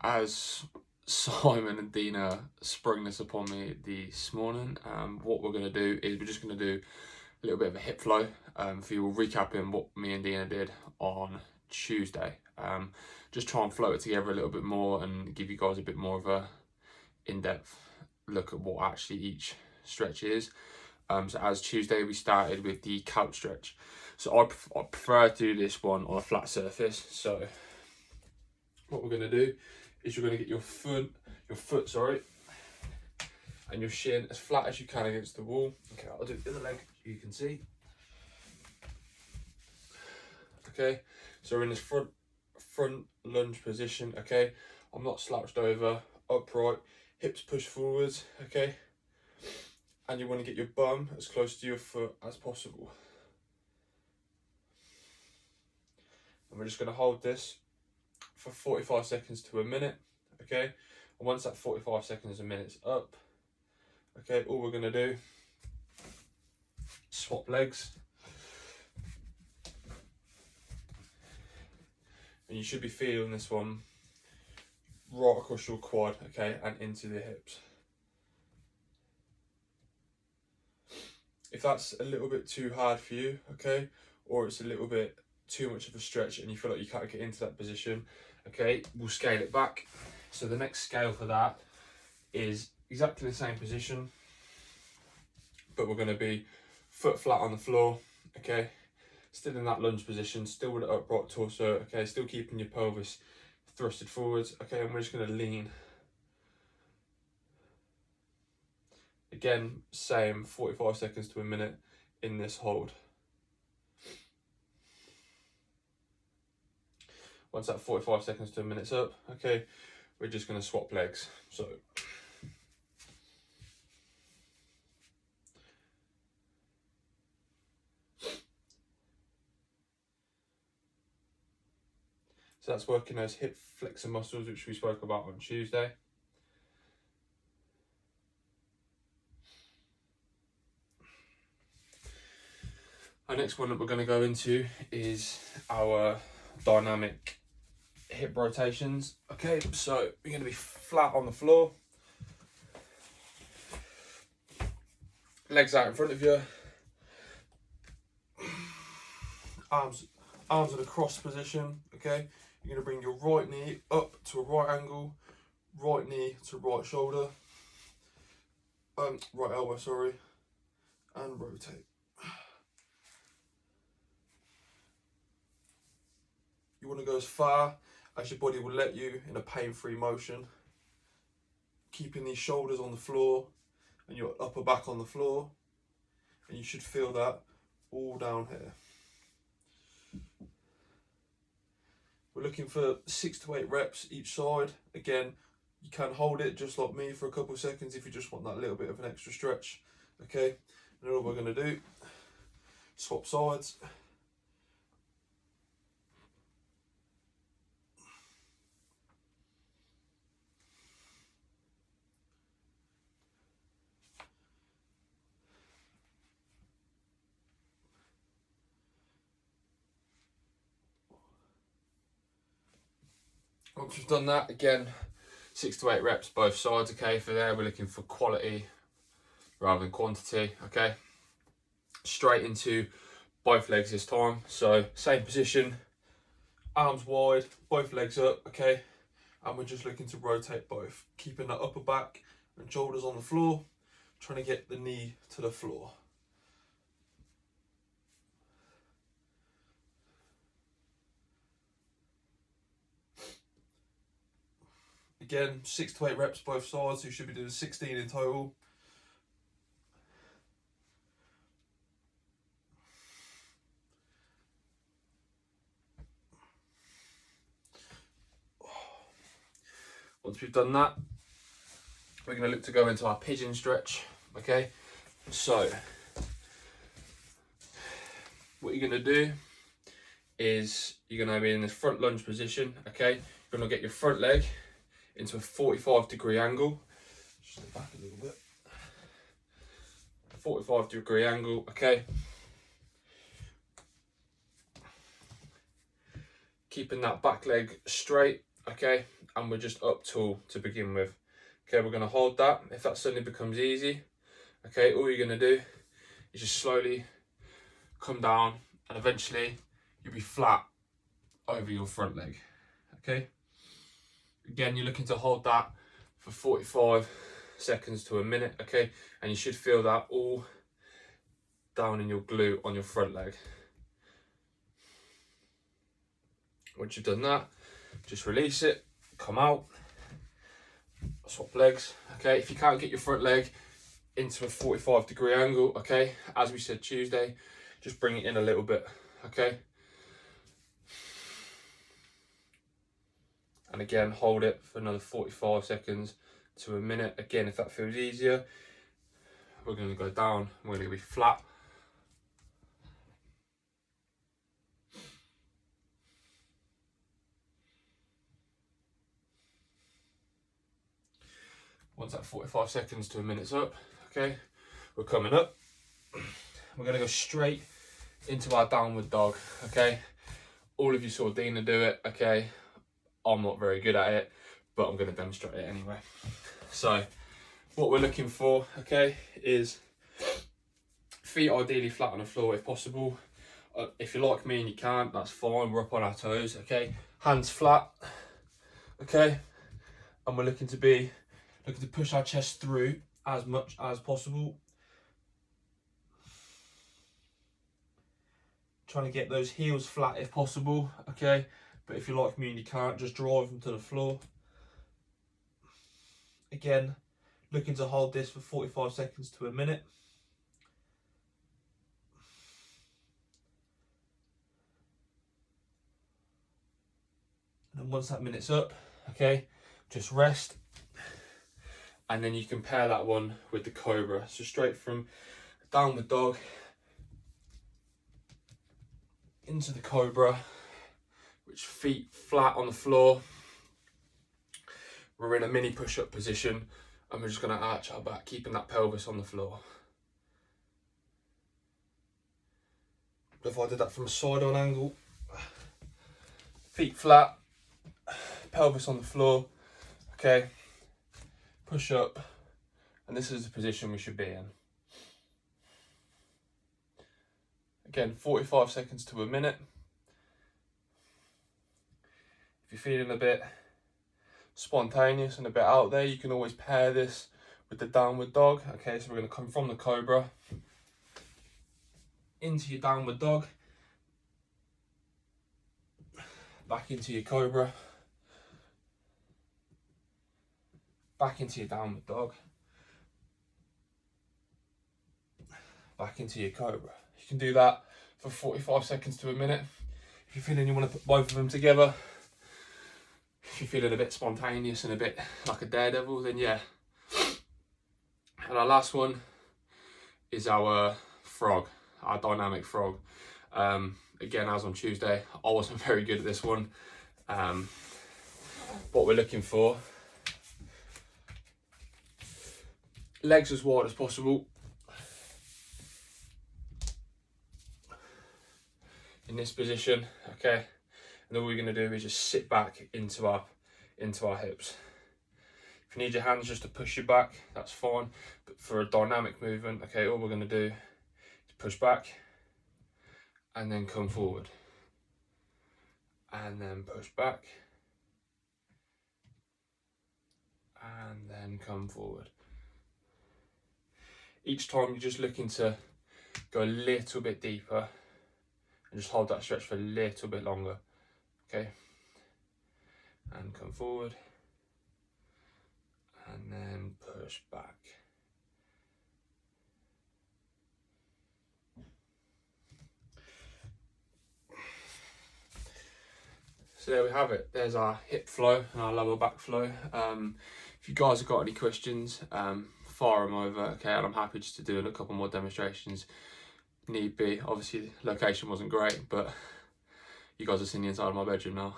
As Simon and Dina sprung this upon me this morning, what we're going to do is we're just going to do a little bit of a hip flow for you, recapping what me and Dina did on Tuesday. Just try and float it together a little bit more and give you guys a bit more of a in-depth look at what actually each stretch is. So as Tuesday, we started with the calf stretch. So I prefer to do this one on a flat surface. So what we're going to do is you're going to get your foot, and your shin as flat as you can against the wall. Okay, I'll do the other leg, you can see. Okay, so we're in this front lunge position. Okay, I'm not slouched over, upright, hips push forwards. Okay, and you want to get your bum as close to your foot as possible. And we're just going to hold this for 45 seconds to a minute. Okay, and once that 45 seconds a minute's up, okay, all we're going to do, swap legs. And you should be feeling this one right across your quad, okay, and into the hips. If that's a little bit too hard for you, okay, or it's a little bit too much of a stretch and you feel like you can't get into that position, okay, we'll scale it back. So the next scale for that is exactly the same position, but we're going to be foot flat on the floor, okay, still in that lunge position, still with an upright torso, okay, still keeping your pelvis thrusted forwards, okay, and we're just going to lean. Again, same 45 seconds to a minute in this hold. Once that 45 seconds to a minute's up, okay, we're just going to swap legs. So that's working those hip flexor muscles, which we spoke about on Tuesday. Our next one that we're going to go into is our dynamic hip rotations. Okay, so we're going to be flat on the floor, legs out in front of you, arms in a cross position. Okay, you're going to bring your right knee up to a right angle, right knee to right shoulder, right elbow, sorry, and rotate. You want to go as far as your body will let you in a pain-free motion, keeping these shoulders on the floor and your upper back on the floor, and you should feel that all down here. We're looking for 6 to 8 reps each side. Again, you can hold it just like me for a couple of seconds if you just want that little bit of an extra stretch. Okay, and then all we're going to do, swap sides. Once we've done that, again, 6 to 8 reps both sides. Okay, for there we're looking for quality rather than quantity. Okay, straight into both legs this time. So same position, arms wide, both legs up. Okay, and we're just looking to rotate both, keeping the upper back and shoulders on the floor, trying to get the knee to the floor. Again, 6 to 8 reps both sides, so you should be doing 16 in total. Once we've done that, we're going to look to go into our pigeon stretch. Okay, so what you're going to do is you're going to be in this front lunge position. Okay, you're going to get your front leg into a 45-degree angle. Just step back a little bit. 45-degree angle. Okay, keeping that back leg straight okay, and we're just up tall to begin with. Okay, we're going to hold that. If that suddenly becomes easy, okay, all you're going to do is just slowly come down, and eventually you'll be flat over your front leg. Okay, again, you're looking to hold that for 45 seconds to a minute. Okay, and you should feel that all down in your glute on your front leg. Once you've done that, just release it, come out, swap legs. Okay, if you can't get your front leg into a 45-degree angle, okay, as we said Tuesday, just bring it in a little bit. Okay, and again, hold it for another 45 seconds to a minute. Again, if that feels easier, we're going to go down, we're going to be flat. Once that 45 seconds to a minute's up, okay, we're coming up. We're going to go straight into our downward dog. Okay, all of you saw Dina do it. Okay, I'm not very good at it, but I'm going to demonstrate it anyway. So what we're looking for, okay, is feet ideally flat on the floor if possible. If you're like me and you can't, that's fine, we're up on our toes. Okay, hands flat. Okay, and we're looking to push our chest through as much as possible. Trying to get those heels flat if possible, okay? But if you're like me and you can't, just drive them to the floor. Again, looking to hold this for 45 seconds to a minute. And once that minute's up, okay, just rest. And then you can pair that one with the Cobra. So straight from downward dog into the Cobra, which feet flat on the floor. We're in a mini push-up position, and we're just going to arch our back, keeping that pelvis on the floor. If I did that from a side-on angle, feet flat, pelvis on the floor, okay, push up, and this is the position we should be in. Again, 45 seconds to a minute. If you're feeling a bit spontaneous and a bit out there, you can always pair this with the downward dog. Okay, so we're going to come from the Cobra into your downward dog, back into your Cobra, back into your downward dog, back into your Cobra. You can do that for 45 seconds to a minute. If you're feeling you want to put both of them together, if you're feeling a bit spontaneous and a bit like a daredevil, then yeah. And our last one is our frog, our dynamic frog. Again, as on Tuesday, I wasn't very good at this one. What we're looking for, legs as wide as possible. In this position, okay, and all we're going to do is just sit back into our hips. If you need your hands just to push you back, that's fine, but for a dynamic movement, okay, all we're going to do is push back and then come forward and then push back and then come forward. Each time you're just looking to go a little bit deeper and just hold that stretch for a little bit longer, okay? And come forward, and then push back. So there we have it. There's our hip flow and our lower back flow. If you guys have got any questions, fire them over, okay? And I'm happy just to do a couple more demonstrations need be. Obviously, the location wasn't great, but you guys have seen the inside of my bedroom now.